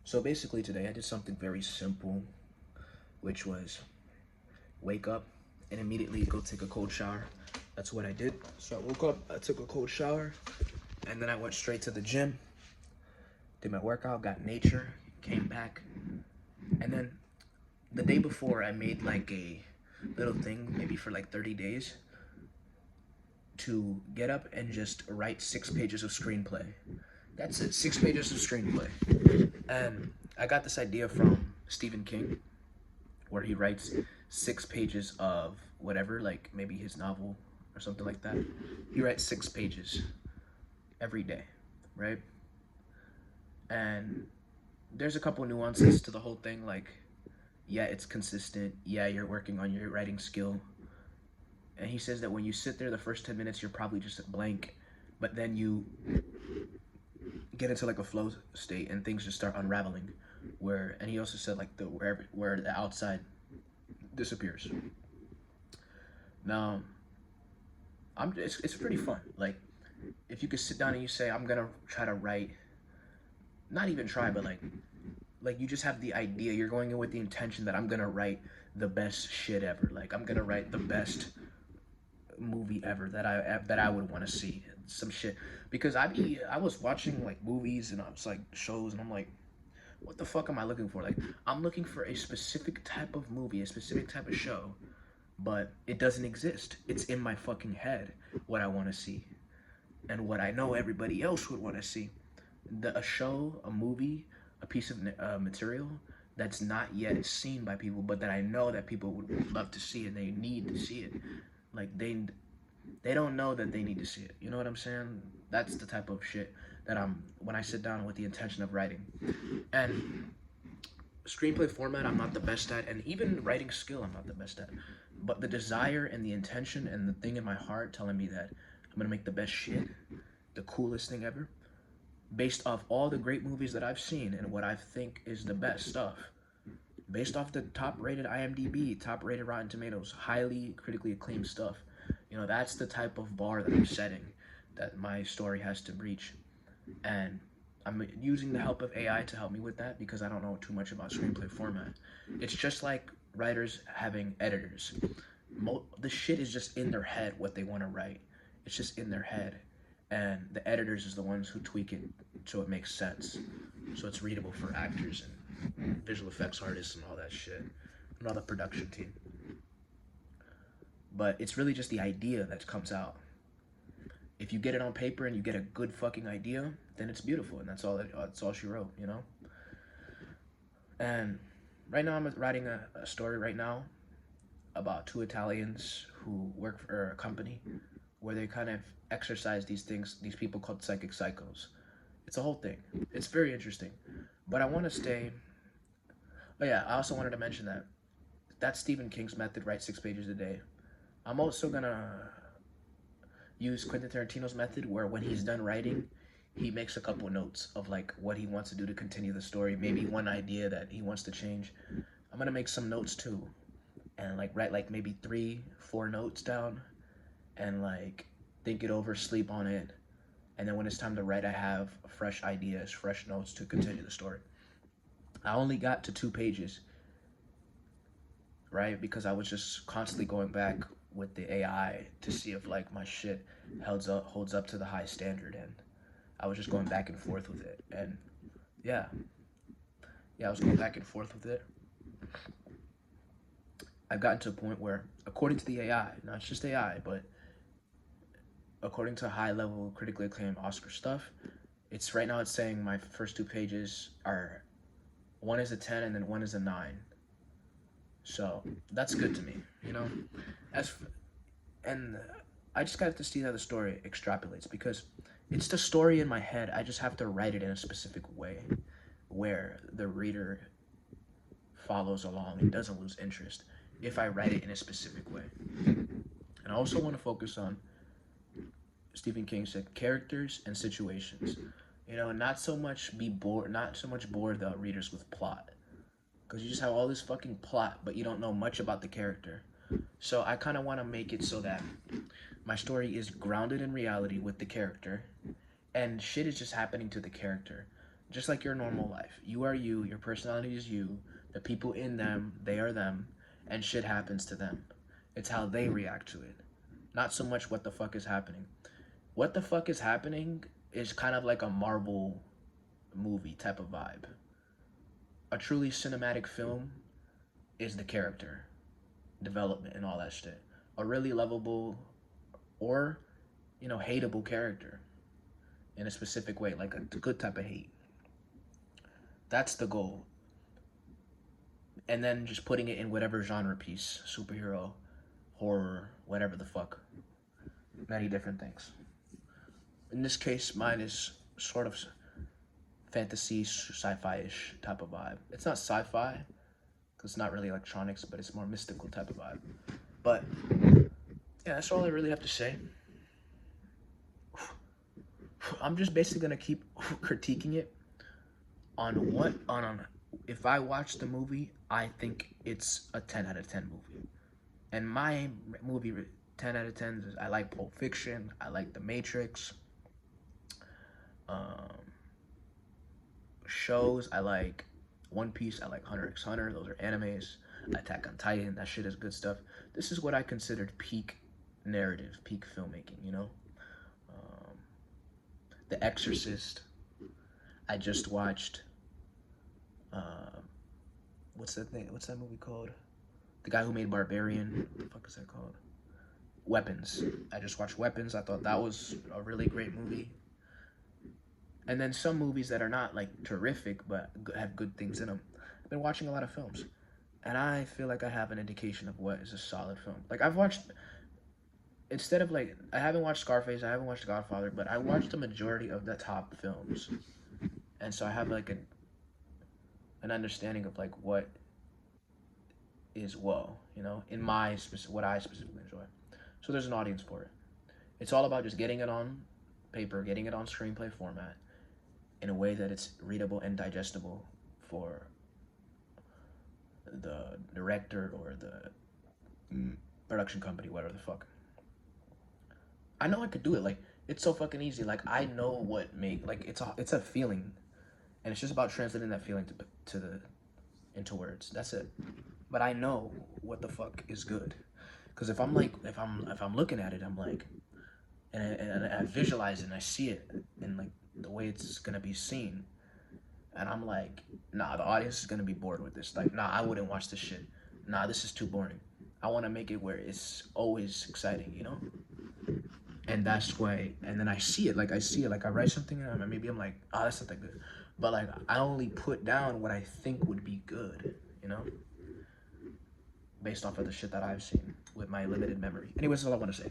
So basically today I did something very simple, which was wake up and immediately go take a cold shower. That's what I did. So I woke up, I took a cold shower, and then I went straight to the gym, did my workout, got nature, came back, and then the day before I made like a little thing, maybe for like 30 days, to get up and just write 6 pages of screenplay. That's it, 6 pages of screenplay. And I got this idea from Stephen King, where he writes 6 pages of whatever, like maybe his novel or something like that. He writes 6 pages every day, right? And there's a couple nuances to the whole thing, like, yeah, it's consistent. Yeah, you're working on your writing skill. And he says that when you sit there the first 10 minutes, you're probably just a blank, but then you get into like a flow state and things just start unraveling. And he also said like where the outside disappears. Now, it's pretty fun. Like, if you could sit down and you say, I'm gonna try to write, not even try, but like you just have the idea. You're going in with the intention that I'm gonna write the best shit ever. Like, I'm gonna write the best movie ever that I would want to see. Some shit, because I was watching like movies and I was like shows, and I'm like, what the fuck am I looking for? Like, I'm looking for a specific type of movie, a specific type of show, but it doesn't exist. It's in my fucking head what I want to see and what I know everybody else would want to see. A show, a movie, a piece of material that's not yet seen by people, but that I know that people would love to see and they need to see it. Like, they don't know that they need to see it. You know what I'm saying? That's the type of shit that when I sit down with the intention of writing. And screenplay format, I'm not the best at, and even writing skill, I'm not the best at. But the desire and the intention and the thing in my heart telling me that I'm gonna make the best shit, the coolest thing ever, based off all the great movies that I've seen and what I think is the best stuff, based off the top-rated IMDb, top-rated Rotten Tomatoes, highly critically acclaimed stuff. You know, that's the type of bar that I'm setting, that my story has to reach. And I'm using the help of AI to help me with that because I don't know too much about screenplay format. It's just like writers having editors. The shit is just in their head, what they want to write. It's just in their head. And the editors is the ones who tweak it so it makes sense. So it's readable for actors and visual effects artists and all that shit. And all the production team. But it's really just the idea that comes out. If you get it on paper and you get a good fucking idea, then it's beautiful, and that's all she wrote, you know? And right now I'm writing a story right now about 2 Italians who work for a company where they kind of exercise these people called psychic psychos. It's a whole thing. It's very interesting. But I want to stay... Oh yeah, I also wanted to mention that that's Stephen King's method, write 6 pages a day. I'm also gonna use Quentin Tarantino's method, where when he's done writing, he makes a couple notes of like what he wants to do to continue the story, maybe one idea that he wants to change. I'm gonna make some notes too, and like write like maybe 3-4 notes down, and like think it over, sleep on it, and then when it's time to write, I have fresh ideas, fresh notes to continue the story. I only got to 2 pages, right? Because I was just constantly going back with the AI to see if like my shit holds up to the high standard, and I was just going back and forth with it. And yeah, I was going back and forth with it. I've gotten to a point where, according to the AI, not just AI, but according to high-level, critically acclaimed Oscar stuff, right now it's saying my first 2 pages are, one is a 10 and then one is a 9. So that's good to me, you know. And I just got to see how the story extrapolates, because it's the story in my head. I just have to write it in a specific way where the reader follows along and doesn't lose interest if I write it in a specific way. And I also want to focus on, Stephen King said, characters and situations. You know, not so much bore the readers with plot, because you just have all this fucking plot, but you don't know much about the character. So I kind of want to make it so that my story is grounded in reality with the character, and shit is just happening to the character. just like your normal life. You are you, your personality is you, the people in them, they are them, and shit happens to them. It's how they react to it. Not so much what the fuck is happening. What the fuck is happening is kind of like a Marvel movie type of vibe. A truly cinematic film is the character development and all that shit. A really lovable or, hateable character in a specific way, like a good type of hate. That's the goal. And then just putting it in whatever genre piece, superhero, horror, whatever the fuck. Many different things. In this case, mine is sort of fantasy, sci-fi-ish type of vibe. It's not sci-fi, because it's not really electronics, but it's more mystical type of vibe. But, yeah, that's all I really have to say. I'm just basically going to keep critiquing it on if I watch the movie, I think it's a 10 out of 10 movie. And my movie 10 out of 10 is I like Pulp Fiction, I like The Matrix. Shows, I like One Piece, I like Hunter x Hunter, those are animes. Attack on Titan, that shit is good stuff. This is what I considered peak narrative, peak filmmaking, The Exorcist. I just watched what's that movie called? The guy who made Barbarian. What the fuck is that called? Weapons. I just watched Weapons. I thought that was a really great movie. And then some movies that are not like terrific but have good things in them. I've been watching a lot of films, and I feel like I have an indication of what is a solid film. Like I haven't watched Scarface, I haven't watched Godfather, but I watched the majority of the top films, and so I have like an understanding of like what is in what I specifically enjoy. So there's an audience for it. It's all about just getting it on paper, getting it on screenplay format in a way that it's readable and digestible for the director or the production company, whatever the fuck. I know I could do it. Like, it's so fucking easy. Like, I know it's a feeling, and it's just about translating that feeling into words. That's it. But I know what the fuck is good, because if I'm looking at it, I'm like, and I visualize it and I see it in like the way it's gonna be seen, and I'm like, nah, the audience is gonna be bored with this. Like, nah, I wouldn't watch this shit. Nah, this is too boring. I want to make it where it's always exciting, And that's why. And then I see it. Like I write something and maybe I'm like, oh, that's not that good. But like I only put down what I think would be good, based off of the shit that I've seen with my limited memory. Anyways, that's all I want to say.